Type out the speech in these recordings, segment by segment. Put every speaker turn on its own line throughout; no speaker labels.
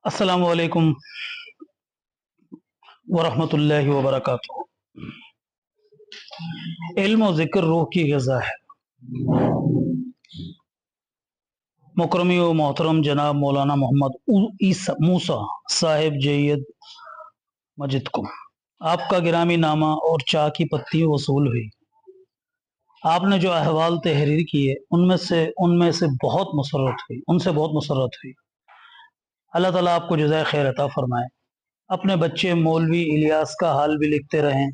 अस्सलामु अलैकुम वरहमतुल्लाहि वबरकातुहू। इल्म और ज़िक्र रूह की ग़िज़ा है। मुकरमी व मोहतरम जनाब मौलाना मोहम्मद मूसा साहिब जैयद मजिदकुम, आपका गिरामी नामा और चाह की पत्ती वसूल हुई। आपने जो अहवाल तहरीर किए उनमें से बहुत मुसर्रत हुई। अल्लाह ताला आपको जज़ाए खैर अता फरमाए। अपने बच्चे मौलवी इलियास का हाल भी लिखते रहें।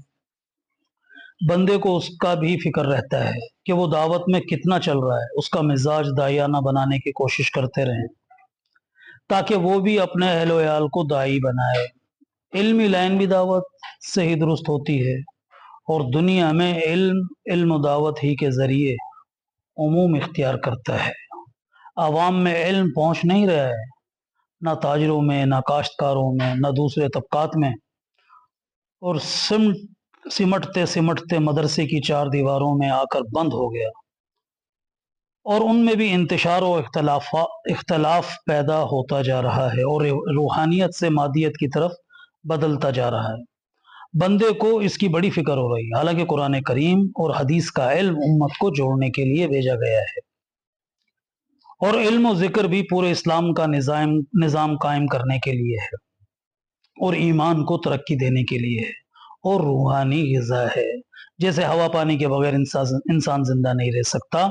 बंदे को उसका भी फिक्र रहता है कि वो दावत में कितना चल रहा है। उसका मिजाज दायाना बनाने की कोशिश करते रहें ताकि वो भी अपने अहलो याल को दाई बनाए। इल्मी लाइन भी दावत से ही दुरुस्त होती है और दुनिया में इल्म दावत ही के जरिए उमूम इख्तियार करता है। आवाम में इल्म पहुंच नहीं रहा है, ना ताजरों में, ना काश्तकारों में, ना दूसरे तबकात में, और सिमटते सिमटते मदरसे की चार दीवारों में आकर बंद हो गया और उनमें भी इंतशार और इख्तलाफ पैदा होता जा रहा है और रूहानियत से मादियत की तरफ बदलता जा रहा है। बंदे को इसकी बड़ी फिक्र हो रही है, हालांकि कुरान करीम और हदीस का इल्म उम्मत को जोड़ने के लिए भेजा गया है और इल्म और जिक्र भी पूरे इस्लाम का निज़ाम कायम करने के लिए है और ईमान को तरक्की देने के लिए है और रूहानी ग़िज़ा है। जैसे हवा पानी के बगैर इंसान जिंदा नहीं रह सकता,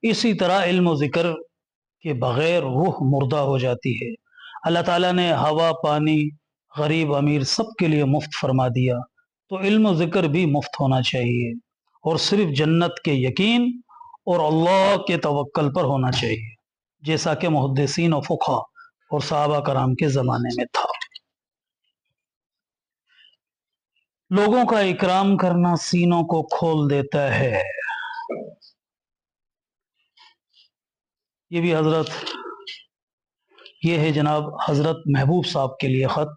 इसी तरह इल्म और जिक्र के बगैर रूह मुर्दा हो जाती है। अल्लाह ताला ने हवा पानी गरीब अमीर सब के लिए मुफ्त फरमा दिया, तो इल्म और जिक्र भी मुफ्त होना चाहिए और सिर्फ जन्नत के यकीन और अल्लाह के तवक्कल पर होना चाहिए, जैसा कि मुहद्दिसीन और फुक़हा और सहाबा कराम के ज़माने में था। लोगों का इकराम करना सीनों को खोल देता है। ये है जनाब हजरत महबूब साहब के लिए ख़त।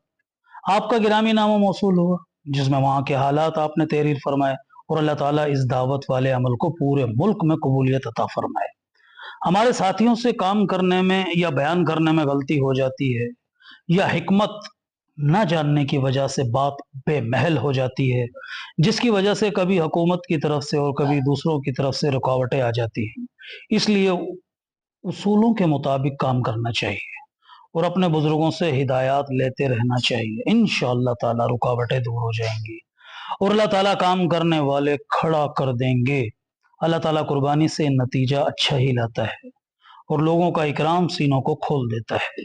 आपका गिरामी नामा मौसूल हुआ जिसमें वहाँ के हालात आपने तहरीर फरमाए और अल्लाह ताला इस दावत वाले अमल को पूरे मुल्क में कबूलियत अता फरमाए। हमारे साथियों से काम करने में या बयान करने में गलती हो जाती है या हिकमत न जानने की वजह से बात बेमहल हो जाती है, जिसकी वजह से कभी हुकूमत की तरफ से और कभी दूसरों की तरफ से रुकावटें आ जाती हैं। इसलिए उसूलों के मुताबिक काम करना चाहिए और अपने बुजुर्गों से हिदायत लेते रहना चाहिए। इंशाअल्लाह ताला रुकावटें दूर हो जाएंगी और अल्लाह ताला काम करने वाले खड़ा कर देंगे। अल्लाह ताला कुर्बानी से नतीजा अच्छा ही लाता है और लोगों का इकराम सीनों को खोल देता है।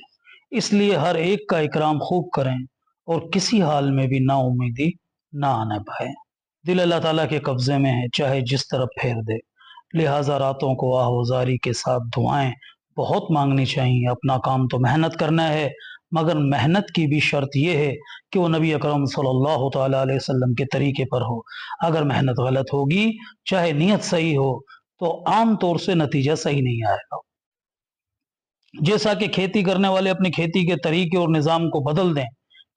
इसलिए हर एक का इकराम खूब करें और किसी हाल में भी ना उम्मीदी ना आने पाए। दिल अल्लाह ताला के कब्जे में है, चाहे जिस तरफ फेर दे। लिहाजा रातों को आहोजारी के साथ दुआएं बहुत मांगनी चाहिए। अपना काम तो मेहनत करना है, मगर मेहनत की भी शर्त यह है कि वो नबी अकरम सल्लल्लाहु तआला अलैहि वसल्लम के तरीके पर हो। अगर मेहनत गलत होगी, चाहे नीयत सही हो, तो आम तौर से नतीजा सही नहीं आएगा। जैसा कि खेती करने वाले अपनी खेती के तरीके और निज़ाम को बदल दें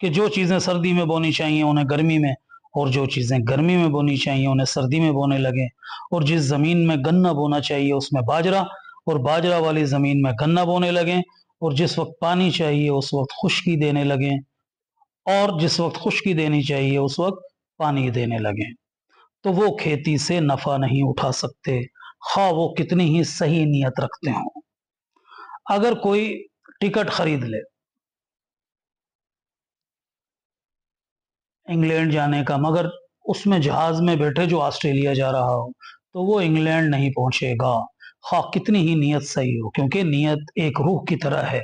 कि जो चीज़ें सर्दी में बोनी चाहिए उन्हें गर्मी में, और जो चीज़ें गर्मी में बोनी चाहिए उन्हें सर्दी में बोने लगें, और जिस ज़मीन में गन्ना बोना चाहिए उसमें बाजरा, और बाजरा वाली ज़मीन में गन्ना बोने लगें, और जिस वक्त पानी चाहिए उस वक्त खुश्की देने लगें, और जिस वक्त खुश्की देनी चाहिए उस वक्त पानी देने लगें, तो वो खेती से नफ़ा नहीं उठा सकते, खा वो कितनी ही सही नीयत रखते हों। अगर कोई टिकट खरीद ले इंग्लैंड जाने का, मगर उसमें जहाज में बैठे जो ऑस्ट्रेलिया जा रहा हो, तो वो इंग्लैंड नहीं पहुंचेगा, हाँ कितनी ही नीयत सही हो, क्योंकि नीयत एक रूह की तरह है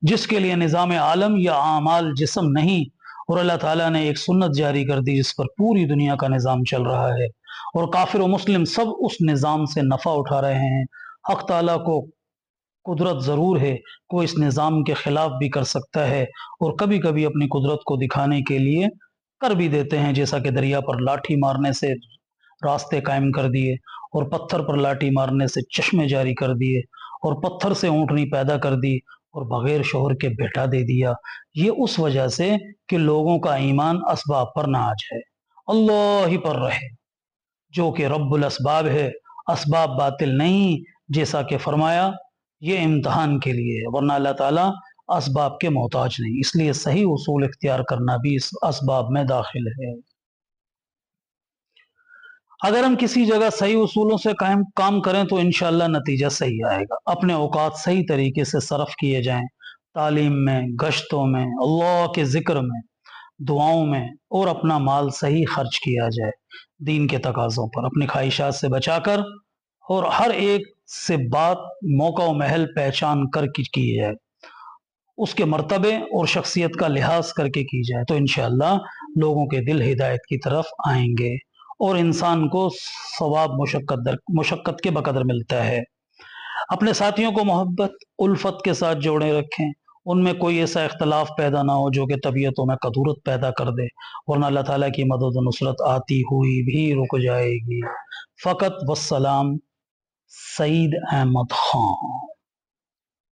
जिसके लिए निज़ाम आलम या आमाल जिस्म नहीं, और अल्लाह ताला ने एक सुन्नत जारी कर दी जिस पर पूरी दुनिया का निज़ाम चल रहा है और काफिर और मुस्लिम सब उस निज़ाम से नफ़ा उठा रहे हैं। हक ताला को कुदरत ज़रूर है, वो इस निज़ाम के खिलाफ भी कर सकता है और कभी कभी अपनी कुदरत को दिखाने के लिए कर भी देते हैं, जैसा कि दरिया पर लाठी मारने से रास्ते कायम कर दिए और पत्थर पर लाठी मारने से चश्मे जारी कर दिए और पत्थर से ऊँटनी पैदा कर दी और बगैर शोहर के बेटा दे दिया। ये उस वजह से कि लोगों का ईमान असबाब पर ना आ जाए, अल्लाह ही पर रहे जो कि रब्बुल असबाब है। असबाब बातिल नहीं, जैसा कि फरमाया ये इम्तहान के लिए है, वरना अल्लाह ताला اسباب کے محتاج نہیں، اس لیے صحیح اصول اختیار کرنا بھی اس اسباب میں داخل ہے۔ اگر ہم کسی جگہ صحیح اصولوں سے کام کریں تو انشاءاللہ نتیجہ صحیح آئے گا۔ اپنے اوقات صحیح طریقے سے صرف کیے جائیں، تعلیم میں، گشتوں میں، اللہ کے ذکر میں، دعاؤں میں، اور اپنا مال صحیح خرچ کیا جائے دین کے تقاضوں پر، اپنی خواہشات سے بچا کر، اور ہر ایک سے بات موقع و محل پہچان کر کی جائے، اس کے مرتبے اور شخصیت کا لحاظ کر کے کی جائے، تو انشاءاللہ لوگوں کے دل ہدایت کی طرف آئیں گے اور انسان کو ثواب مشقت کے بقدر ملتا ہے۔ اپنے ساتھیوں کو محبت الفت کے ساتھ جوڑے رکھیں، ان میں کوئی ایسا اختلاف پیدا نہ ہو جو کہ طبیعتوں میں کدورت پیدا کر دے، ورنہ اللہ تعالیٰ کی مدد و نصرت آتی ہوئی بھی رک جائے گی۔ فقط والسلام، سعید احمد خان۔